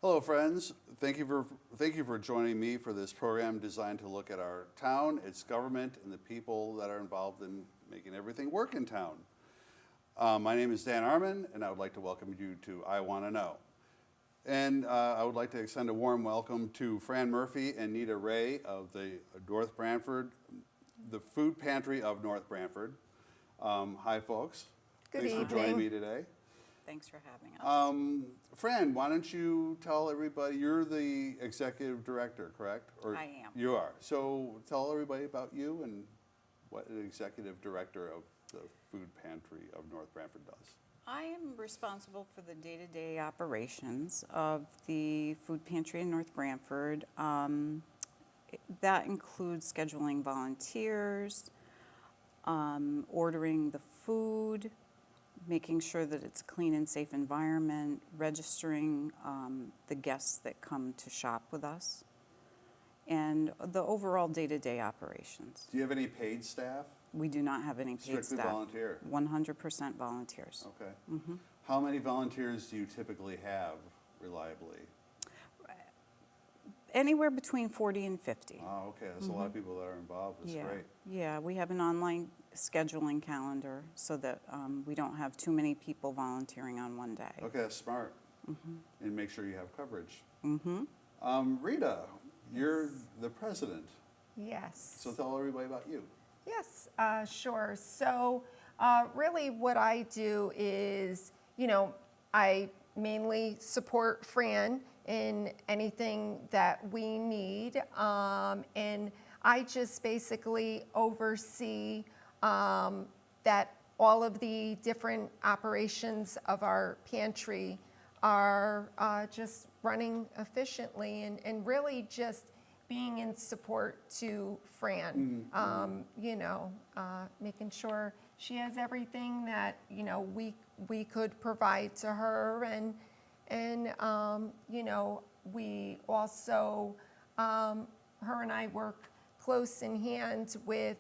Hello, friends. Thank you for joining me for this program designed to look at our town, its government, and the people that are involved in making everything work in town. My name is Dan Armin, and I would like to welcome you to I Want to Know. And I would like to extend a warm welcome to Fran Murphy and Nita Ray of the North Branford, the Food Pantry of North Branford. Hi, folks. Good Thanks evening. for joining me today. Thanks for having us. Fran, why don't you tell everybody, you're the executive director, correct? Or I am. You are. So tell everybody about you and what an executive director of the Food Pantry of North Branford does. I am responsible for the day-to-day operations of the food pantry in North Branford. That includes scheduling volunteers, ordering the food, making sure that it's a clean and safe environment, registering the guests that come to shop with us, and the overall day-to-day operations. Do you have any paid staff? We do not have any paid Strictly staff. volunteer? 100% volunteers. Okay. How many volunteers do you typically have reliably? Anywhere between 40 and 50. Oh, okay. That's a lot of people that are involved. That's Yeah. great. Yeah, we have an online scheduling calendar so that we don't have too many people volunteering on one day. Okay, that's smart. And make sure you have coverage. Mm-hmm. Rita, you're the president. Yes. So tell everybody about you. Yes, sure. So really what I do is, I mainly support Fran in anything that we need. And I just basically oversee that all of the different operations of our pantry are just running efficiently and really just being in support to Fran, making sure she has everything that, we could provide to her. And we also, her and I work close in hand with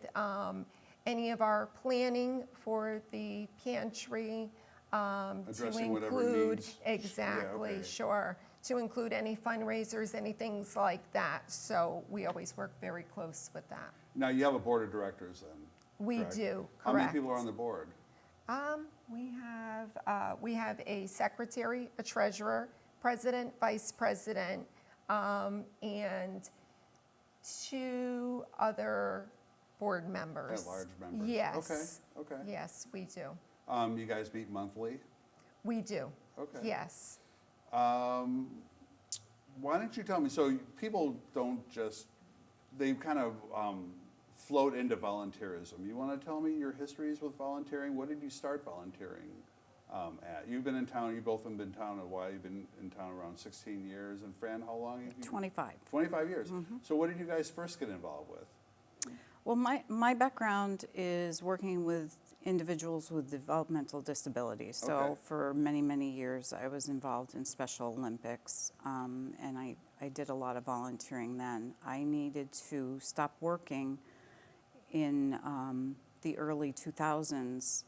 any of our planning for the pantry to Addressing whatever include, needs. exactly, Yeah, okay. sure, to include any fundraisers, any things like that. So we always work very close with that. Now, you have a board of directors then? We correct? do, How many correct. people are on the board? We have a secretary, a treasurer, president, vice president, and 2 other board members. At-large members? Yes. Okay. Yes, we do. You guys meet monthly? We do. Okay. Yes. Why don't you tell me, so people don't just, they kind of float into volunteerism. You want to tell me your histories with volunteering? What did you start volunteering at? You've been in town, you both have been in town a while. You've been in town around 16 years. And Fran, how long have you? 25. 25 years. So what did you guys first get involved with? Well, my background is working with individuals with developmental disabilities. So Okay. for many, many years, I was involved in Special Olympics, and I did a lot of volunteering then. I needed to stop working in the early 2000s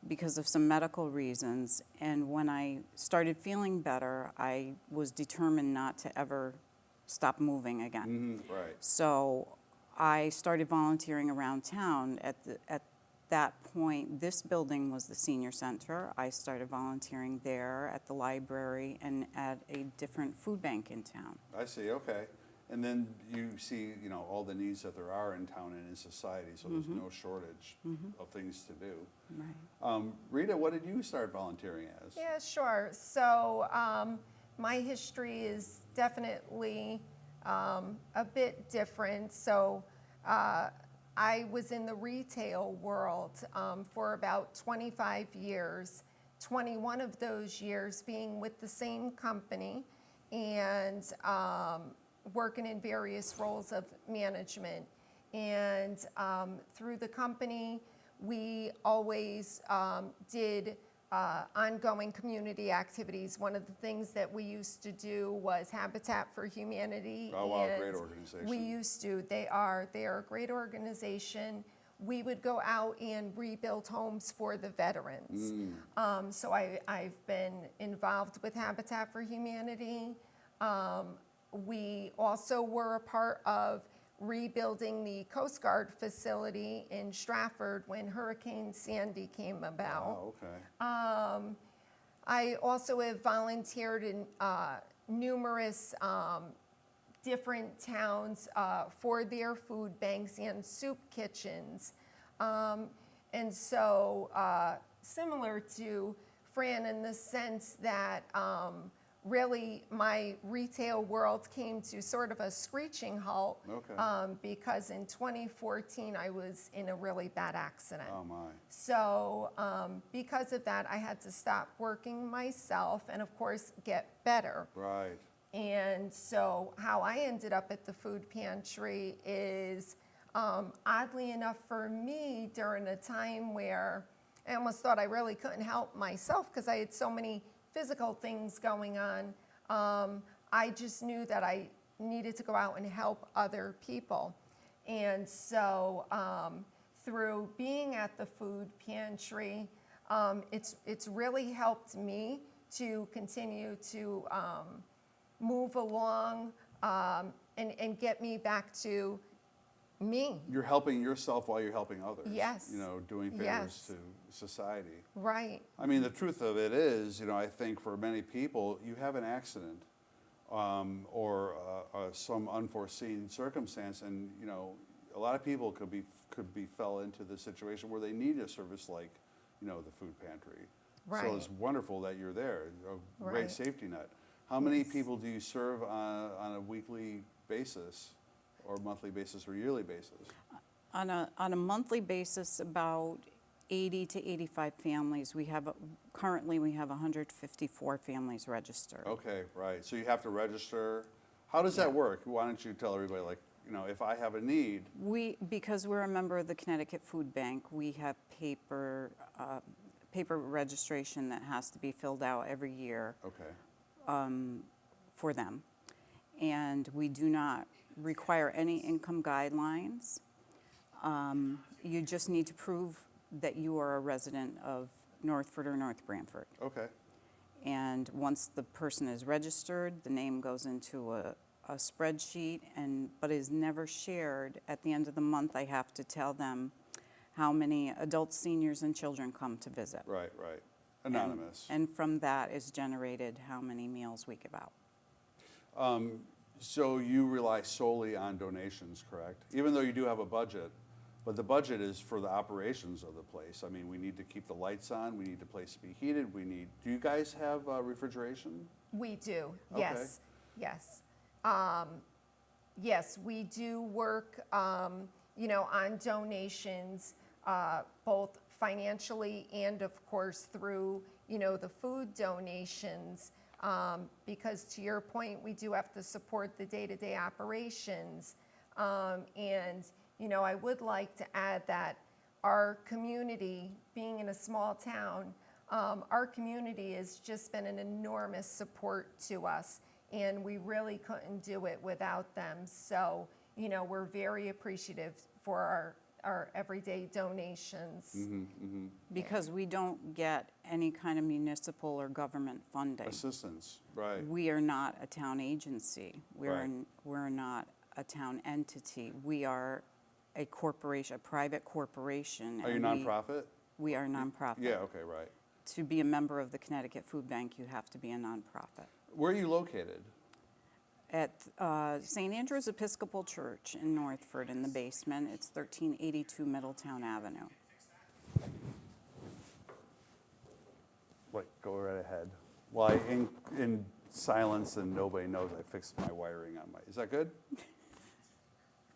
because of some medical reasons. And when I started feeling better, I was determined not to ever stop moving again. Right. So I started volunteering around town. At that point, this building was the senior center. I started volunteering there, at the library, and at a different food bank in town. I see, okay. And then you see, all the needs that there are in town and in society, so there's no shortage of things to do. Right. Rita, what did you start volunteering as? Yeah, sure. So my history is definitely a bit different. So I was in the retail world for about 25 years, 21 of those years being with the same company and working in various roles of management. And through the company, we always did ongoing community activities. One of the things that we used to do was Habitat for Humanity. Oh, wow, and great organization. We used to. They are a great organization. We would go out and rebuild homes for the veterans. So I've been involved with Habitat for Humanity. We also were a part of rebuilding the Coast Guard facility in Stratford when Hurricane Sandy came about. Oh, okay. I also have volunteered in numerous different towns for their food banks and soup kitchens. And so, similar to Fran in the sense that really my retail world came to sort of a screeching halt Okay. because in 2014 I was in a really bad accident. Oh, my. So because of that, I had to stop working myself and, of course, get better. Right. And so how I ended up at the food pantry is, oddly enough for me, during a time where I almost thought I really couldn't help myself because I had so many physical things going on, I just knew that I needed to go out and help other people. And so through being at the food pantry, it's really helped me to continue to move along and get me back to me. You're helping yourself while you're helping others. Yes. You know, doing favors Yes. to society. Right. I mean, the truth of it is, you know, I think for many people, you have an accident or some unforeseen circumstance, and you know, a lot of people could be fell into the situation where they need a service like, you know, the food pantry. Right. So it's wonderful that you're there. A great Right. safety net. How many Yes. people do you serve on a weekly basis, or monthly basis, or yearly basis? On a monthly basis, about 80 to 85 families. Currently we have 154 families registered. Okay, right. So you have to register. How does that work? Why don't you tell everybody, like, you know, if I have a need? Because we're a member of the Connecticut Food Bank, we have paper registration that has to be filled out every year Okay. for them. And we do not require any income guidelines. You just need to prove that you are a resident of Northford or North Branford. Okay. And once the person is registered, the name goes into a spreadsheet, but is never shared. At the end of the month, I have to tell them how many adults, seniors, and children come to visit. Right, right. Anonymous. And from that is generated how many meals we give out. So you rely solely on donations, correct? Even though you do have a budget, but the budget is for the operations of the place. I mean, we need to keep the lights on, we need the place to be heated, do you guys have refrigeration? We do, Okay. yes, yes. Yes, we do work, you know, on donations, both financially and of course through, you know, the food donations, because to your point, we do have to support the day-to-day operations. And, you know, I would like to add that our community, being in a small town, our community has just been an enormous support to us, and we really couldn't do it without them. So, you know, we're very appreciative for our everyday donations. Because we don't get any kind of municipal or government funding. Assistance, right. We are not a town agency. Right. We're not a town entity. We are a corporation, a private corporation. Are you and nonprofit? We are a nonprofit. Yeah, okay, right. To be a member of the Connecticut Food Bank, you have to be a nonprofit. Where are you located? At St. Andrew's Episcopal Church in Northford in the basement. It's 1382 Middletown Avenue. Like, go right ahead. Well, in silence and nobody knows, I fixed my wiring on is that good?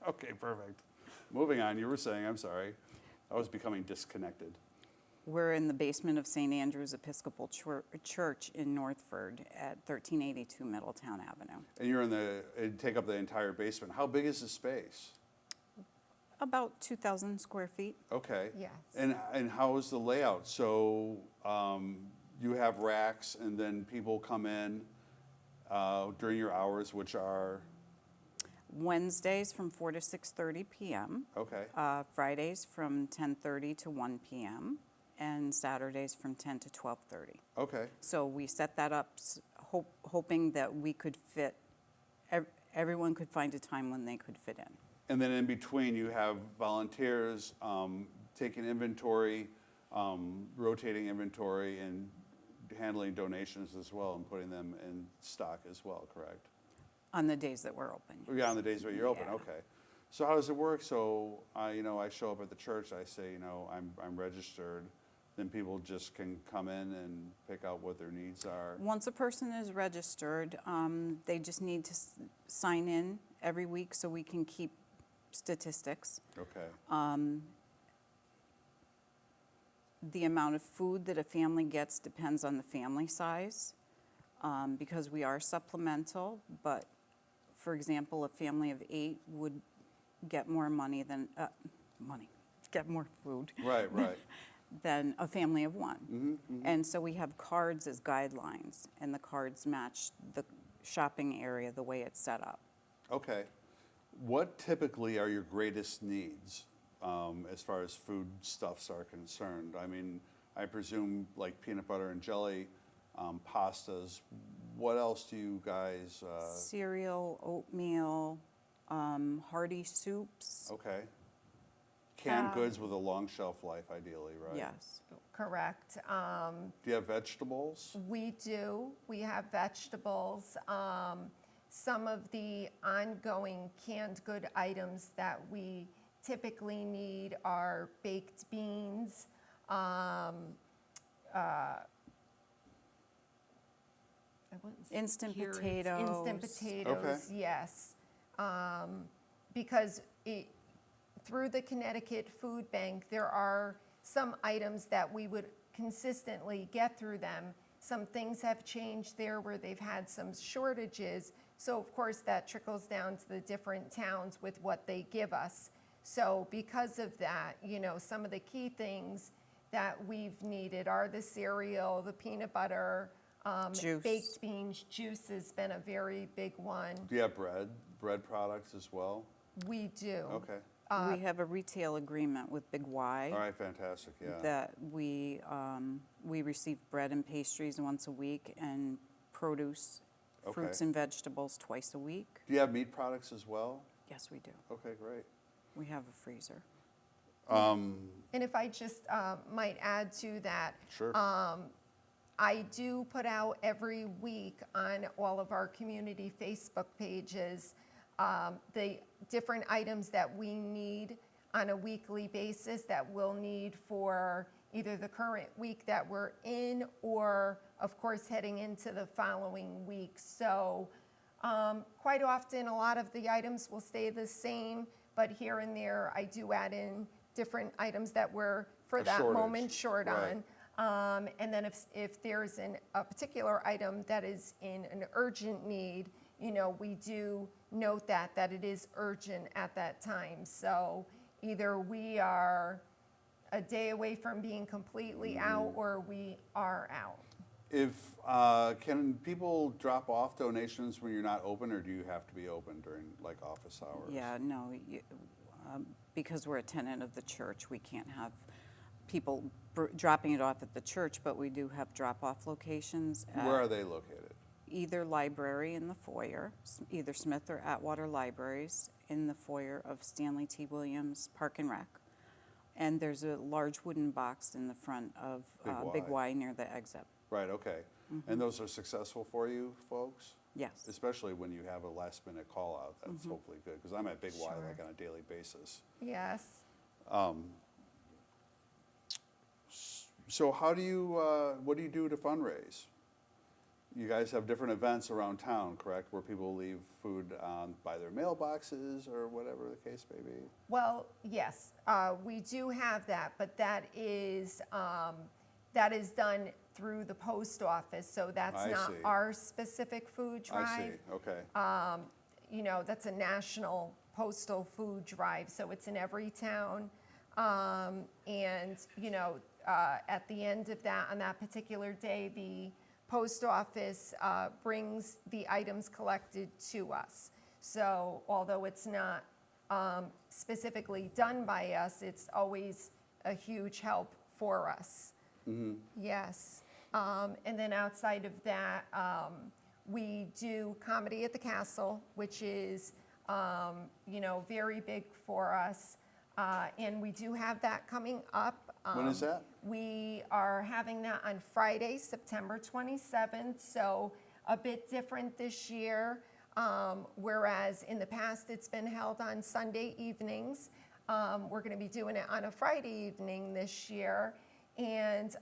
Okay, perfect. Moving on, you were saying, I'm sorry. I was becoming disconnected. We're in the basement of St. Andrew's Episcopal Church in Northford at 1382 Middletown Avenue. And you're and take up the entire basement. How big is the space? About 2,000 square feet. Okay. Yes. And how is the layout? So you have racks, and then people come in during your hours, which are? Wednesdays from 4 to 6:30 p.m. Okay. Fridays from 10:30 to 1 p.m. and Saturdays from 10 to 12:30. Okay. So we set that up hoping that we could fit, everyone could find a time when they could fit in. And then in between, you have volunteers taking inventory, rotating inventory, and handling donations as well, and putting them in stock as well, correct? On the days that we're open. Yeah, on the days where you're open, Yeah. okay. So how does it work? So, I show up at the church, I say, I'm registered, then people just can come in and pick out what their needs are. Once a person is registered, they just need to sign in every week so we can keep statistics. Okay, The amount of food that a family gets depends on the family size, because we are supplemental, but for example, a family of 8 would get more money than, get more food right. than a family of 1. And so we have cards as guidelines, and the cards match the shopping area the way it's set up. Okay. What typically are your greatest needs as far as foodstuffs are concerned? I mean, I presume like peanut butter and jelly, pastas. What else do you guys? Cereal, oatmeal, hearty soups. Okay. Canned goods with a long shelf life, ideally, right? Yes. Correct. Do you have vegetables? We do. We have vegetables. Some of the ongoing canned good items that we typically need are baked beans, I wouldn't say Instant carrots, potatoes. Instant potatoes, Okay. yes. Because through the Connecticut Food Bank, there are some items that we would consistently get through them. Some things have changed there where they've had some shortages. So of course that trickles down to the different towns with what they give us. So because of that, some of the key things that we've needed are the cereal, the peanut butter, Juice. baked beans. Juice has been a very big one. Do you have bread products as well? We do. Okay. We have a retail agreement with Big Y. All right, fantastic, yeah. That we receive bread and pastries once a week and produce, fruits Okay. and vegetables twice a week. Do you have meat products as well? Yes, we do. Okay, great. We have a freezer. And if I just might add to that, Sure. I do put out every week on all of our community Facebook pages the different items that we need on a weekly basis that we'll need for either the current week that we're in or, of course, heading into the following week. So quite often, a lot of the items will stay the same, but here and there, I do add in different items that we're, for A that shortage, moment, short right. on. And then if there's a particular item that is in an urgent need, we do note that it is urgent at that time. So either we are a day away from being completely out or we are out. Can people drop off donations when you're not open, or do you have to be open during like office hours? Yeah, no, because we're a tenant of the church, we can't have people dropping it off at the church, but we do have drop-off locations at Where are they located? either library in the foyer, either Smith or Atwater Libraries in the foyer of Stanley T. Williams Park and Rec. And there's a large wooden box in the front of Big Big Y. Y near the exit. Right, okay. And those are successful for you folks? Yes. Especially when you have a last minute call out, that's hopefully good, because I'm at Big Y Sure. like on a daily basis. Yes. So how do you, what do you do to fundraise? You guys have different events around town, correct, where people leave food by their mailboxes or whatever the case may be? Well, yes, we do have that, but that is done through the post office, so that's I not see. our specific food drive. I see, okay. That's a national postal food drive, so it's in every town. And, at the end of that, on that particular day, the post office brings the items collected to us. So although it's not specifically done by us, it's always a huge help for us. Yes. And then outside of that, we do Comedy at the Castle, which is, very big for us. And we do have that coming up. When is that? We are having that on Friday, September 27th, so a bit different this year. Whereas in the past, it's been held on Sunday evenings. We're going to be doing it on a Friday evening this year. And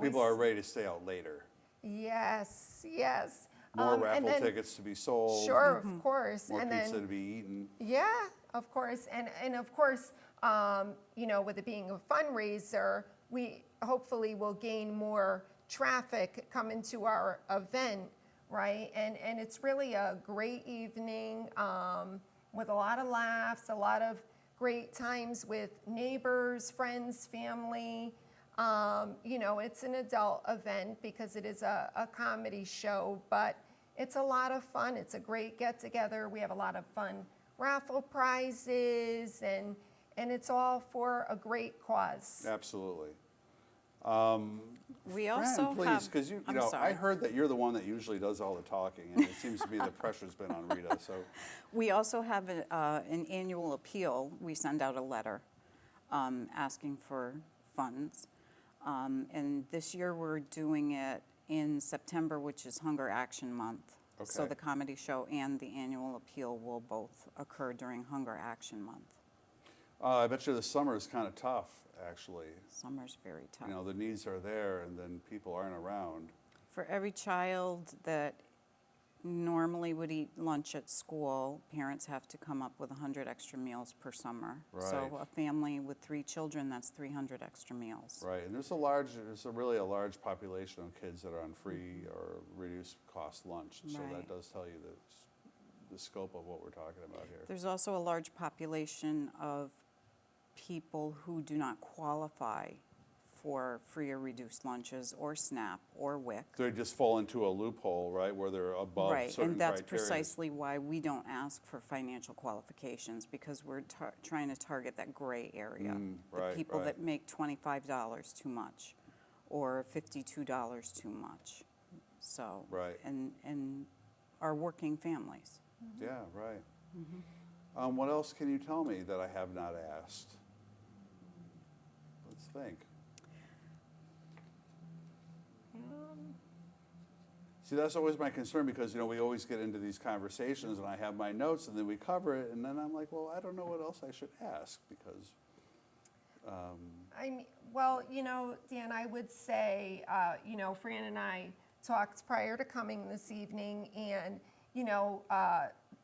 People are ready to stay out later. Yes, yes. More And raffle then- tickets to be sold. Sure, of course. More And pizza then, to be eaten. yeah, of course. And of course, with it being a fundraiser, we hopefully will gain more traffic coming to our event, right? And it's really a great evening with a lot of laughs, a lot of great times with neighbors, friends, family. It's an adult event because it is a comedy show, but it's a lot of fun. It's a great get-together. We have a lot of fun raffle prizes, and it's all for a great cause. Absolutely. We also Fran, please, have. because I'm I sorry. heard that you're the one that usually does all the talking, and it seems to be the pressure's been on Rita. So We also have an annual appeal. We send out a letter asking for funds. And this year we're doing it in September, which is Hunger Action Month. So Okay. the comedy show and the annual appeal will both occur during Hunger Action Month. I bet you the summer is kind of tough, actually. Summer's very tough. The needs are there, and then people aren't around. For every child that normally would eat lunch at school, parents have to come up with 100 extra meals per summer. Right. So a family with 3 children, that's 300 extra meals. Right, and there's really a large population of kids that are on free or reduced cost lunch. So that Right. does tell you the scope of what we're talking about here. There's also a large population of people who do not qualify for free or reduced lunches or SNAP or WIC. They just fall into a loophole, right, where they're above Right, certain and that's criteria. precisely why we don't ask for financial qualifications, because we're trying to target that gray area. right, The people right. that make $25 too much or $52 too much. So, Right. and our working families. Yeah, right. What else can you tell me that I have not asked? Let's think. See, that's always my concern because, we always get into these conversations and I have my notes and then we cover it and then I'm like, well, I don't know what else I should ask because, Dan, I would say, Fran and I talked prior to coming this evening, and,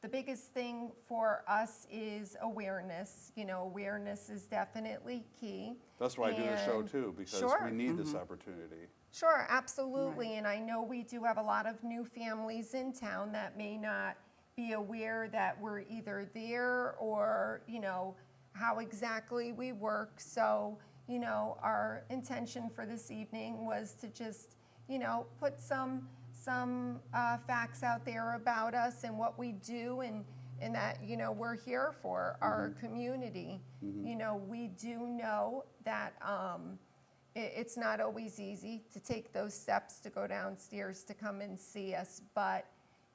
the biggest thing for us is awareness. Awareness is definitely key. that's why I do the show And- too, because Sure. we need this opportunity. Sure, absolutely. And I know we do have a lot of new families in town that may not be aware that we're either there or, how exactly we work. So, our intention for this evening was to just, put some facts out there about us and what we do, and that, we're here for our community. We do know that it's not always easy to take those steps to go downstairs to come and see us, but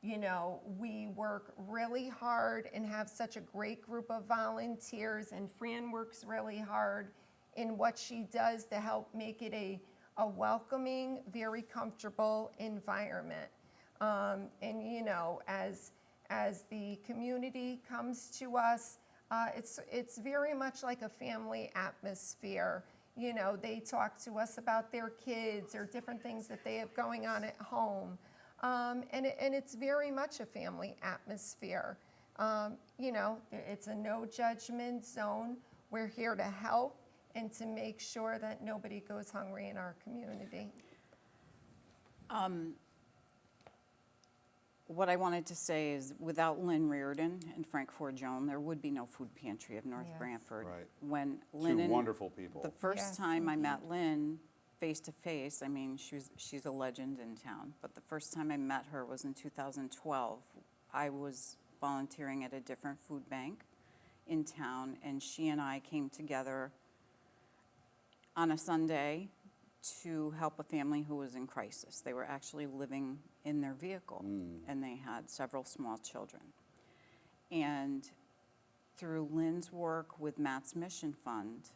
we work really hard and have such a great group of volunteers, and Fran works really hard in what she does to help make it a welcoming, very comfortable environment. As the community comes to us, it's very much like a family atmosphere. They talk to us about their kids or different things that they have going on at home. And it's very much a family atmosphere. It's a no judgment zone. We're here to help and to make sure that nobody goes hungry in our community. What I wanted to say is, without Lynn Reardon and Frank Forgione, there would be no food pantry of North Yes. Branford. Right. When Two Lynn, wonderful people. the first Yes, time I thank met Lynn face to face, I mean, she's a legend in town, but the first time I met her was in 2012. I was volunteering at a different food bank in town, and she and I came together on a Sunday to help a family who was in crisis. They were actually living in their vehicle, and they had several small children. And through Lynn's work with Matt's Mission Fund,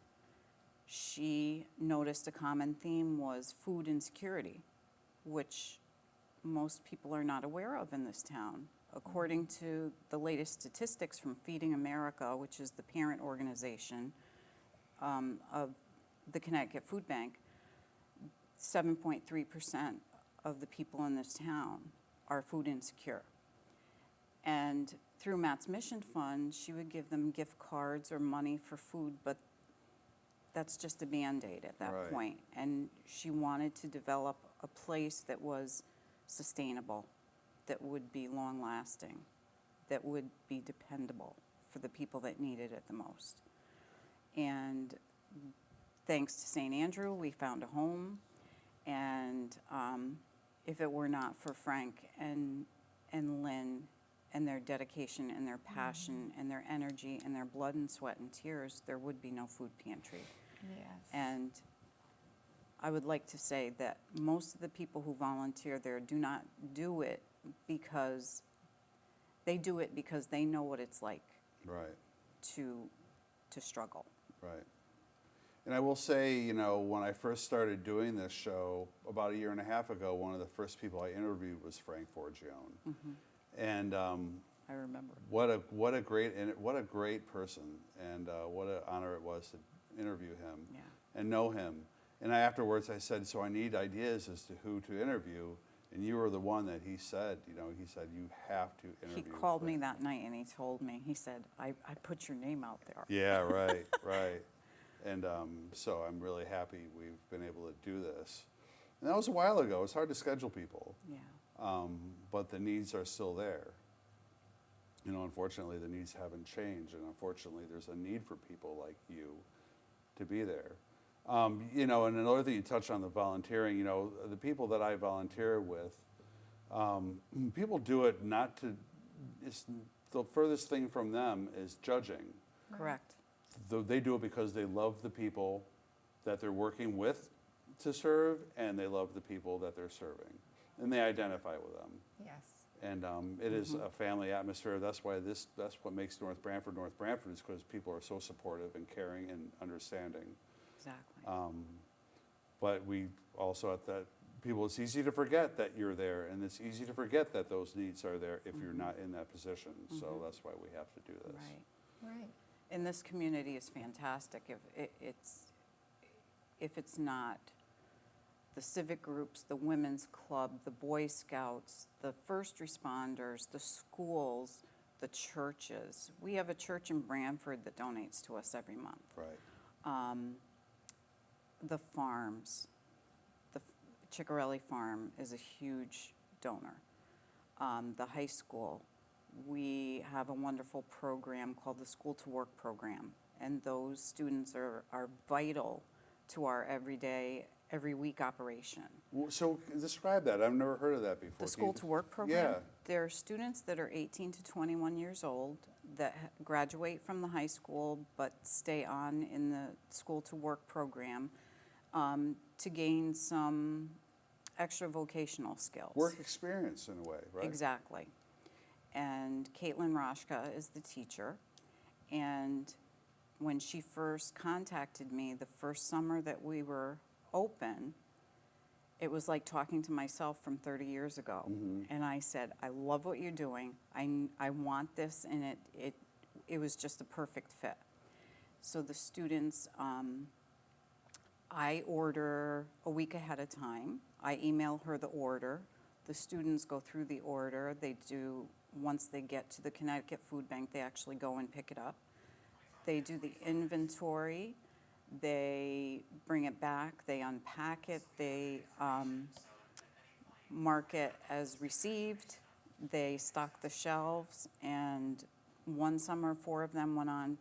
she noticed a common theme was food insecurity, which most people are not aware of in this town. According to the latest statistics from Feeding America, which is the parent organization of the Connecticut Food Bank, 7.3% of the people in this town are food insecure. And through Matt's Mission Fund, she would give them gift cards or money for food, but that's just a Band-Aid at that Right. point. And she wanted to develop a place that was sustainable, that would be long-lasting, that would be dependable for the people that needed it the most. And thanks to St. Andrew, we found a home. And if it were not for Frank and Lynn and their dedication and their passion and their energy and their blood and sweat and tears, there would be no food pantry. Yes. And I would like to say that most of the people who volunteer there do not do it because they do it because they know what it's like Right. to struggle. Right. And I will say, you know, when I first started doing this show about a year and a half ago, one of the first people I interviewed was Frank Forgione. And I remember. what a great person, and what an honor it was to interview him Yeah. and know him. And afterwards I said, so I need ideas as to who to interview. And you were the one that he said, you have to interview. He called me Frank. that night and he told me, he said, I put your name out there. Yeah, right, right. And so I'm really happy we've been able to do this. And that was a while ago. It's hard to schedule people, Yeah. but the needs are still there. You know, unfortunately, the needs haven't changed, and unfortunately, there's a need for people like you to be there. You know, and another thing you touched on, the volunteering, you know, the people that I volunteer with, people do it not to, it's the furthest thing from them is judging. Correct. They do it because they love the people that they're working with to serve, and they love the people that they're serving, and they identify with them. Yes. And it is a family atmosphere. That's why that's what makes North Branford, is because people are so supportive and caring and understanding. Exactly. But we also at that people, it's easy to forget that you're there, and it's easy to forget that those needs are there if you're not in that position. So that's why we have to do this. Right. Right. And this community is fantastic. If it's not the civic groups, the women's club, the Boy Scouts, the first responders, the schools, the churches. We have a church in Branford that donates to us every month. Right. The farms, the Ciccarelli Farm is a huge donor. The high school, we have a wonderful program called the School to Work program, and those students are vital to our every week operation. So describe that. I've never heard of that before. The School to Work program? Yeah. There are students that are 18 to 21 years old that graduate from the high school but stay on in the School to Work program to gain some extra vocational skills. Work experience in a way, right? Exactly. And Caitlin Roshka is the teacher. And when she first contacted me, the first summer that we were open, it was like talking to myself from 30 years ago. And I said, I love what you're doing. I want this, and it was just a perfect fit. So the students, I order a week ahead of time. I email her the order. The students go through the order. Once they get to the Connecticut Food Bank, they actually go and pick it up. They do the inventory. They bring it back. They unpack it. They mark it as received. They stock the shelves. And one summer, 4 of them went on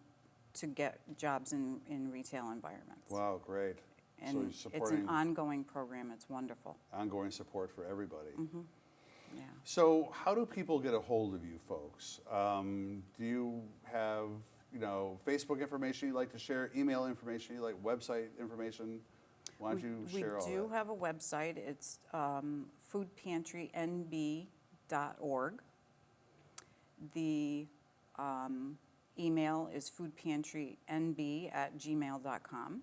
to get jobs in retail environments. Wow, great. And so you're it's supporting an ongoing program. It's wonderful. ongoing support for everybody. Yeah. So how do people get a hold of you folks? Do you have, Facebook information you'd like to share, email information you like, website information? Why don't you share all We do that? have a website. It's foodpantrynb.org. The email is foodpantrynb@gmail.com.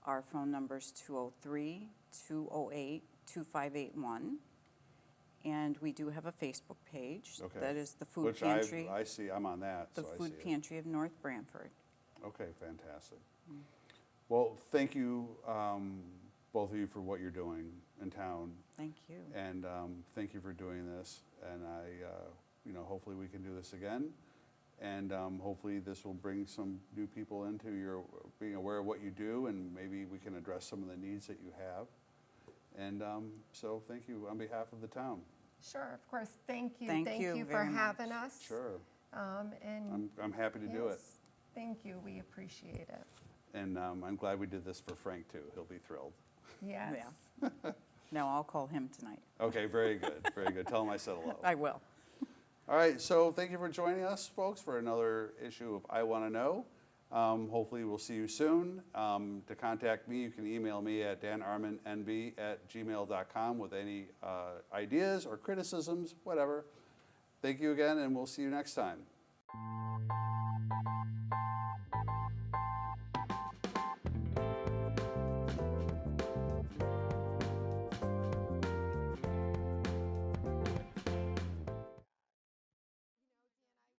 Our phone number is 203-208-2581. And we do have a Facebook page. Okay. That is the Food Which Pantry. I see, I'm on that, The so I see Food it. Pantry of North Branford. Okay, fantastic. Well, thank you, both of you, for what you're doing in town. Thank you. And thank you for doing this. And hopefully we can do this again. And hopefully this will bring some new people into your being aware of what you do, and maybe we can address some of the needs that you have. And so thank you on behalf of the town. Sure, of course. Thank you. Thank you you for very having much. us. Sure. And I'm happy to do it. yes, thank you. We appreciate it. And I'm glad we did this for Frank too. He'll be thrilled. Yes. Yeah. No, I'll call him tonight. Okay, very good, very good. Tell him I said hello. I will. All right, so thank you for joining us, folks, for another issue of I Want to Know. Hopefully we'll see you soon. To contact me, you can email me at danarminnb@gmail.com with any ideas or criticisms, whatever. Thank you again, and we'll see you next time.